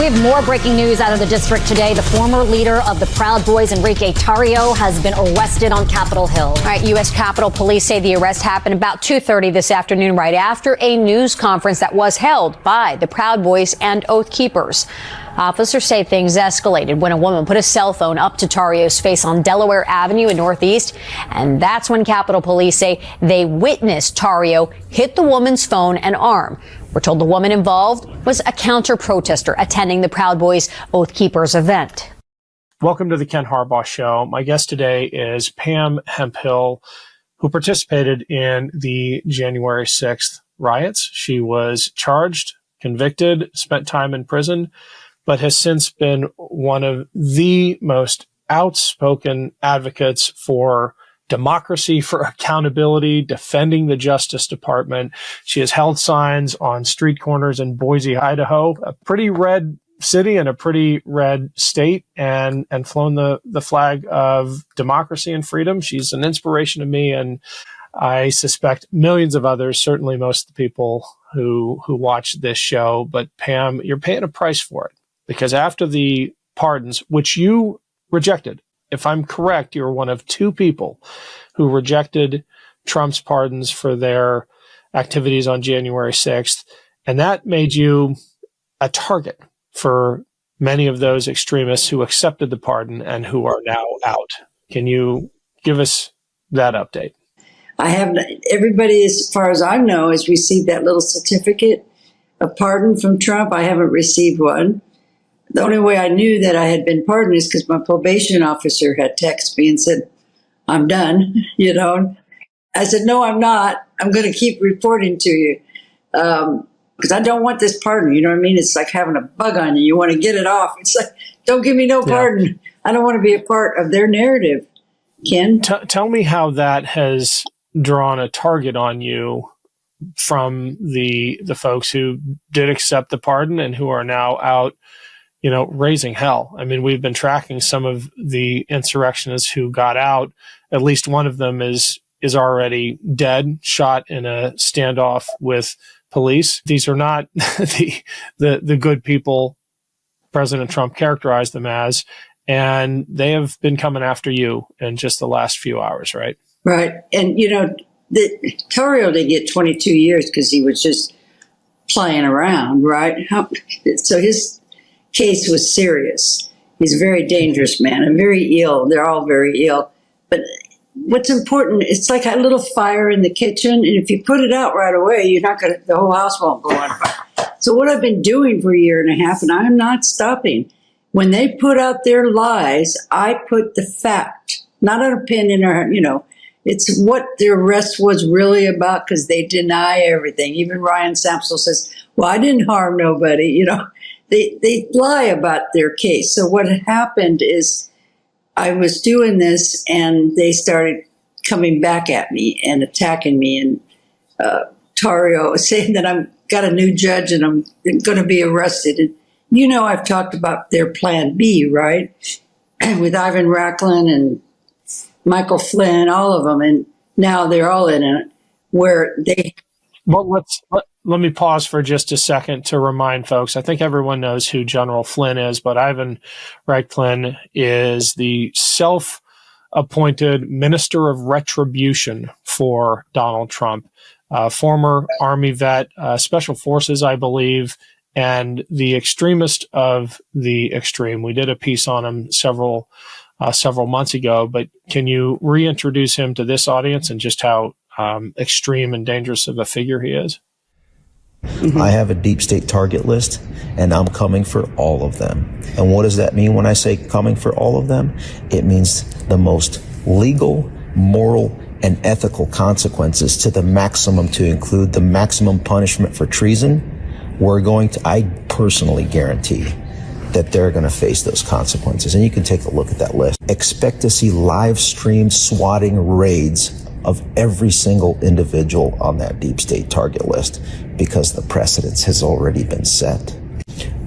We have more breaking news out of the district today. The former leader of the Proud Boys, Enrique Tarrio, has been arrested on Capitol Hill. All right, U.S. Capitol Police say the arrest happened about 2:30 this afternoon, right after a news conference that was held by the Proud Boys and Oath Keepers. Officers say things escalated when a woman put a cell phone up to Tarrio's face on Delaware Avenue in Northeast. And that's when Capitol Police say they witnessed Tarrio hit the woman's phone and arm. We're told the woman involved was a counter-protester attending the Proud Boys Oath Keepers event. Welcome to the Ken Harbaugh Show. My guest today is Pam Hemphill, who participated in the January 6th riots. She was charged, convicted, spent time in prison, but has since been one of the most outspoken advocates for democracy, for accountability, defending the Justice Department. She has held signs on street corners in Boise, Idaho, a pretty red city and a pretty red state, and flown the flag of democracy and freedom. She's an inspiration to me, and I suspect millions of others, certainly most of the people who watch this show. But Pam, you're paying a price for it, because after the pardons, which you rejected, if I'm correct, you're one of two people who rejected Trump's pardons for their activities on January 6th. And that made you a target for many of those extremists who accepted the pardon and who are now out. Can you give us that update? I have, everybody, as far as I know, has received that little certificate of pardon from Trump. I haven't received one. The only way I knew that I had been pardoned is because my probation officer had texted me and said, I'm done, you know. I said, no, I'm not. I'm going to keep reporting to you because I don't want this pardon. You know what I mean? It's like having a bug on you. You want to get it off. It's like, don't give me no pardon. I don't want to be a part of their narrative. Ken? Tell me how that has drawn a target on you from the folks who did accept the pardon and who are now out, you know, raising hell. I mean, we've been tracking some of the insurrectionists who got out. At least one of them is already dead, shot in a standoff with police. These are not the good people President Trump characterized them as, and they have been coming after you in just the last few hours, right? Right. And, you know, Tarrio did get 22 years because he was just playing around, right? So his case was serious. He's a very dangerous man and very ill. They're all very ill. But what's important, it's like a little fire in the kitchen. And if you put it out right away, you're not going to, the whole house won't go on fire. So what I've been doing for a year and a half, and I'm not stopping. When they put out their lies, I put the fact, not an opinion or, you know, it's what the arrest was really about, because they deny everything. Even Ryan Sampson says, well, I didn't harm nobody, you know. They lie about their case. So what happened is I was doing this and they started coming back at me and attacking me. And Tarrio was saying that I've got a new judge and I'm going to be arrested. And you know, I've talked about their plan B, right? With Ivan Racklin and Michael Flynn, all of them. And now they're all in it where they... Well, let me pause for just a second to remind folks. I think everyone knows who General Flynn is, but Ivan Racklin is the self-appointed Minister of Retribution for Donald Trump, former Army vet, Special Forces, I believe, and the extremist of the extreme. We did a piece on him several months ago, but can you reintroduce him to this audience and just how extreme and dangerous of a figure he is? I have a deep state target list, and I'm coming for all of them. And what does that mean when I say coming for all of them? It means the most legal, moral, and ethical consequences to the maximum, to include the maximum punishment for treason. I personally guarantee that they're going to face those consequences. And you can take a look at that list. Expect to see live streamed swatting raids of every single individual on that deep state target list, because the precedence has already been set.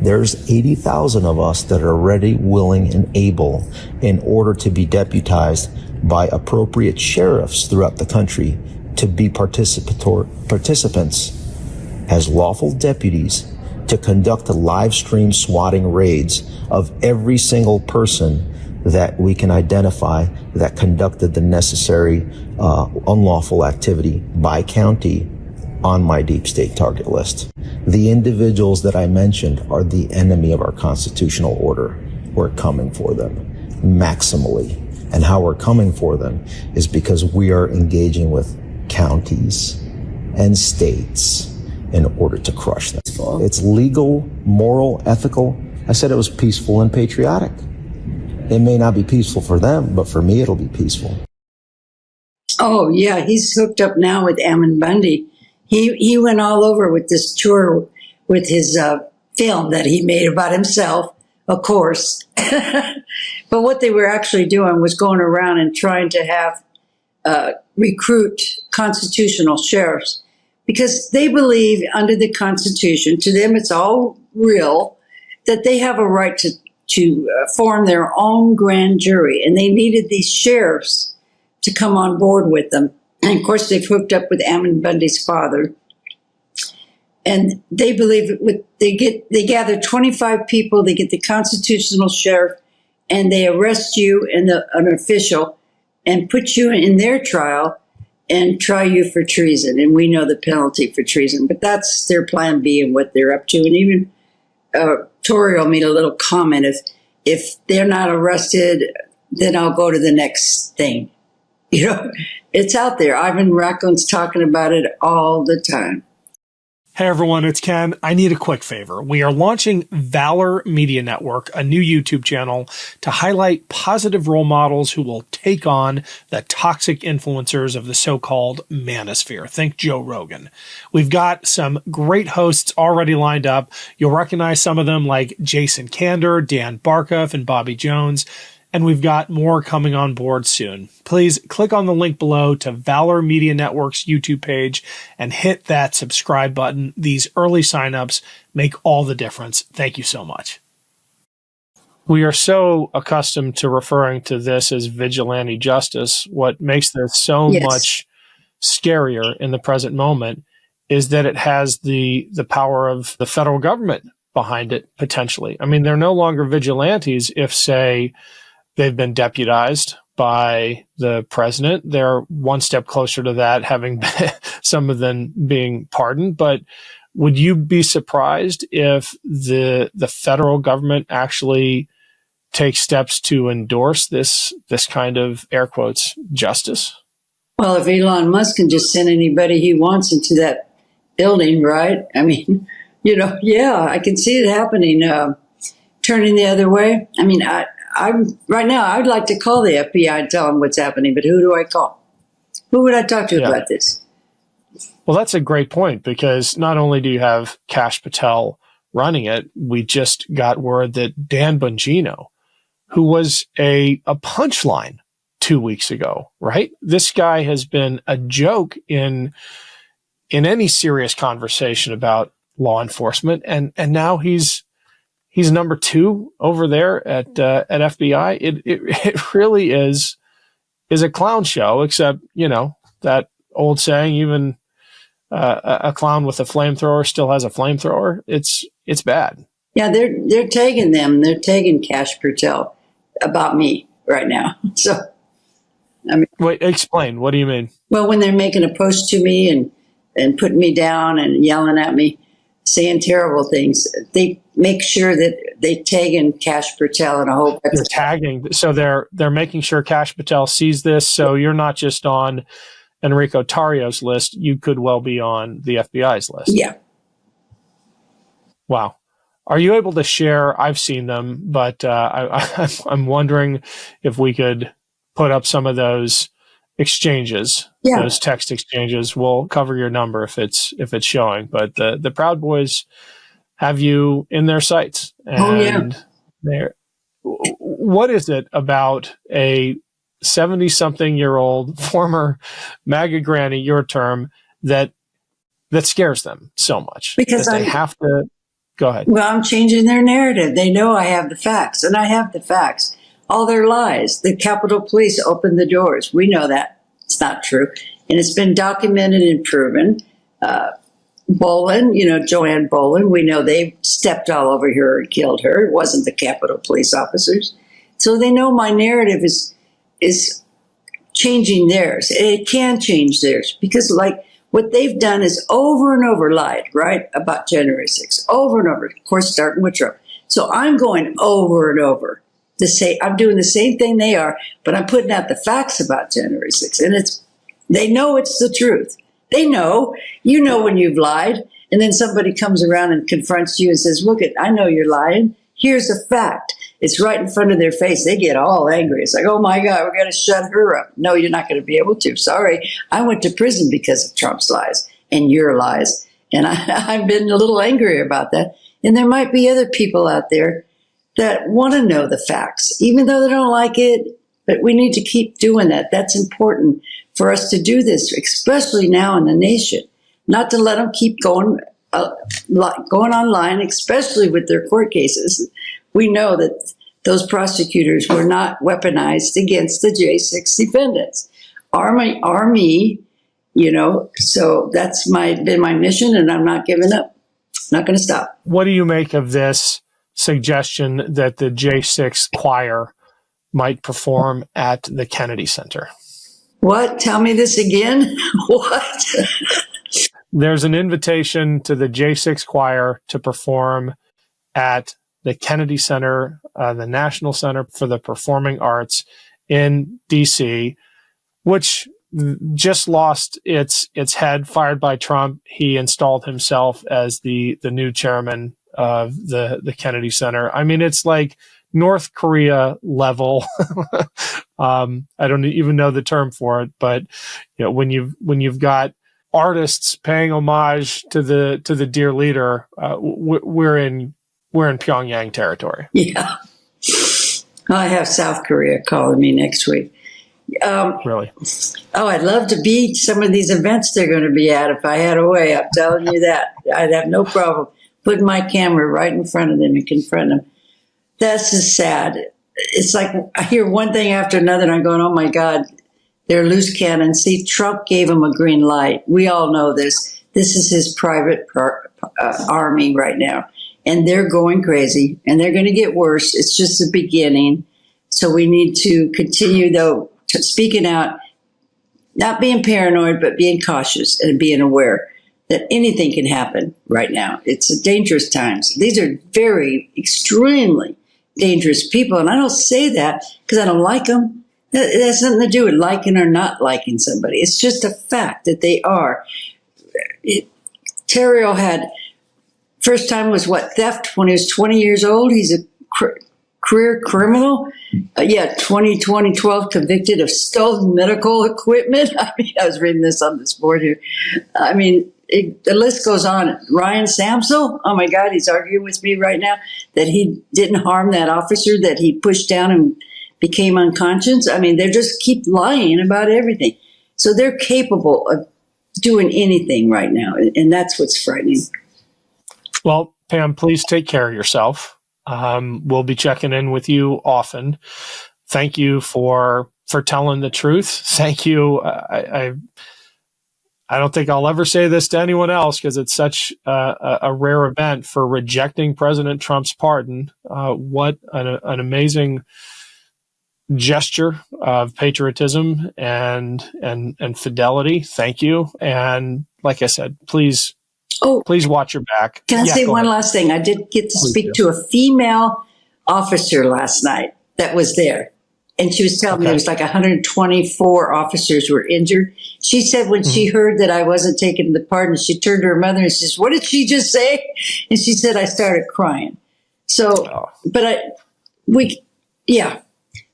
There's 80,000 of us that are ready, willing, and able, in order to be deputized by appropriate sheriffs throughout the country, to be participants as lawful deputies to conduct live stream swatting raids of every single person that we can identify that conducted the necessary unlawful activity by county on my deep state target list. The individuals that I mentioned are the enemy of our constitutional order. We're coming for them maximally. And how we're coming for them is because we are engaging with counties and states in order to crush them. It's legal, moral, ethical. I said it was peaceful and patriotic. It may not be peaceful for them, but for me, it'll be peaceful. Oh, yeah, he's hooked up now with Ammon Bundy. He went all over with this tour with his film that he made about himself, of course. But what they were actually doing was going around and trying to have recruit constitutional sheriffs, because they believe under the Constitution, to them it's all real, that they have a right to form their own grand jury, and they needed these sheriffs to come on board with them. And of course, they've hooked up with Ammon Bundy's father, and they believe they gather 25 people, they get the constitutional sheriff, and they arrest you and an official, and put you in their trial and try you for treason. And we know the penalty for treason, but that's their plan B and what they're up to. And even Tarrio made a little comment, if they're not arrested, then I'll go to the next thing. You know, it's out there. Ivan Raccoon's talking about it all the time. Hey everyone, it's Ken. I need a quick favor. We are launching Valor Media Network, a new YouTube channel to highlight positive role models who will take on the toxic influencers of the so-called manosphere. Think Joe Rogan. We've got some great hosts already lined up. You'll recognize some of them like Jason Kander, Dan Barkoff, and Bobby Jones. And we've got more coming on board soon. Please click on the link below to Valor Media Network's YouTube page and hit that subscribe button. These early signups make all the difference. Thank you so much. We are so accustomed to referring to this as vigilante justice. What makes this so much scarier in the present moment is that it has the power of the federal government behind it, potentially. I mean, they're no longer vigilantes if, say, they've been deputized by the president. They're one step closer to that, having been, some of them being pardoned. But would you be surprised if the federal government actually takes steps to endorse this kind of, air quotes, justice? Well, if Elon Musk can just send anybody he wants into that building, right? I mean, you know, yeah, I can see it happening, turning the other way. I mean, I'm right now, I'd like to call the FBI and tell them what's happening, but who do I call? Who would I talk to about this? Well, that's a great point, because not only do you have Kash Patel running it, we just got word that Dan Bongino, who was a punchline 2 weeks ago, right? This guy has been a joke in any serious conversation about law enforcement, and now he's number 2 over there at FBI. It really is a clown show, except, you know, that old saying, even a clown with a flamethrower still has a flamethrower. It's bad. Yeah, they're tagging them. They're tagging Kash Patel about me right now. So, I mean, wait, explain. What do you mean? Well, when they're making a post to me and putting me down and yelling at me, saying terrible things, they make sure that they tag in Kash Patel, and I hope that's they're tagging. So they're making sure Kash Patel sees this. So you're not just on Enrique Tarrio's list. You could well be on the FBI's list. Yeah. Wow. Are you able to share? I've seen them, but I'm wondering if we could put up some of those exchanges, those text exchanges. We'll cover your number if it's showing. But the Proud Boys have you in their sights, and what is it about a 70-something-year-old former MAGA granny, your term, that scares them so much? Because they have to. Go ahead. Well, I'm changing their narrative. They know I have the facts, and I have the facts. All their lies. The Capitol Police opened the doors. We know that. It's not true. And it's been documented and proven. Bolin, Joanne Bolin, we know they stepped all over her and killed her. It wasn't the Capitol Police officers. So they know my narrative is changing theirs. It can change theirs because, what they've done is over and over lied, right, about January 6th, over and over, of course, starting with Trump. So I'm going over and over to say I'm doing the same thing they are, but I'm putting out the facts about January 6th. And they know it's the truth. They know, when you've lied, and then somebody comes around and confronts you and says, look, I know you're lying. Here's a fact. It's right in front of their face. They get all angry. It's like, oh my God, we're going to shut her up. No, you're not going to be able to. Sorry. I went to prison because of Trump's lies and your lies. And I've been a little angry about that. And there might be other people out there that want to know the facts, even though they don't like it. But we need to keep doing that. That's important for us to do this, especially now in the nation, not to let them keep going online, especially with their court cases. We know that those prosecutors were not weaponized against the J6 defendants. Army, so that's been my mission, and I'm not giving up. Not going to stop. What do you make of this suggestion that the J6 choir might perform at the Kennedy Center? What? Tell me this again. What? There's an invitation to the J6 choir to perform at the Kennedy Center, the National Center for the Performing Arts in D.C., which just lost its head, fired by Trump. He installed himself as the new chairman of the Kennedy Center. I mean, it's like North Korea level. I don't even know the term for it, but when you've got artists paying homage to the dear leader, we're in Pyongyang territory. Yeah. I have South Korea calling me next week. Really? Oh, I'd love to be some of these events they're going to be at if I had a way. I'm telling you that. I'd have no problem putting my camera right in front of them and confront them. That's just sad. It's like I hear one thing after another and I'm going, oh my God, they're loose cannons. See, Trump gave them a green light. We all know this. This is his private army right now. And they're going crazy and they're going to get worse. It's just the beginning. So we need to continue, though, speaking out, not being paranoid, but being cautious and being aware that anything can happen right now. It's a dangerous times. These are very, extremely dangerous people. And I don't say that because I don't like them. It has nothing to do with liking or not liking somebody. It's just a fact that they are. Tarrio had, first time was theft when he was 20 years old. He's a career criminal. 2012 convicted of stolen medical equipment. I was reading this on this board here. The list goes on. Ryan Samsel, oh my God, he's arguing with me right now that he didn't harm that officer that he pushed down and became unconscious. They just keep lying about everything. So they're capable of doing anything right now. And that's what's frightening. Well, Pam, please take care of yourself. We'll be checking in with you often. Thank you for telling the truth. Thank you. I don't think I'll ever say this to anyone else because it's such a rare event for rejecting President Trump's pardon. What an amazing gesture of patriotism and fidelity. Thank you. And like I said, please watch your back. Can I say one last thing? I did get to speak to a female officer last night that was there. And she was telling me it was like 124 officers were injured. She said when she heard that I wasn't taking the pardon, she turned to her mother and says, what did she just say? And she said, I started crying. So,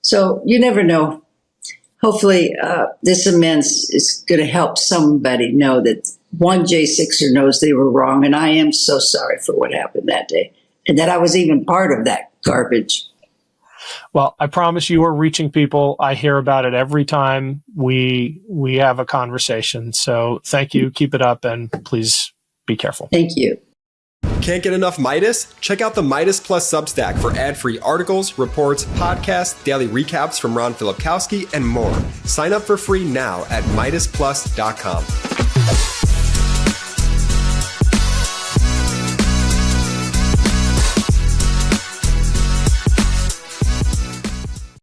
So you never know. Hopefully this amends is going to help somebody know that one J6er knows they were wrong. And I am so sorry for what happened that day and that I was even part of that garbage. Well, I promise you are reaching people. I hear about it every time we have a conversation. So thank you. Keep it up and please be careful. Thank you. Can't get enough Meidas? Check out the Meidas Plus Substack for ad-free articles, reports, podcasts, daily recaps from Ron Filipkowski, and more. Sign up for free now at MeidasPlus.com.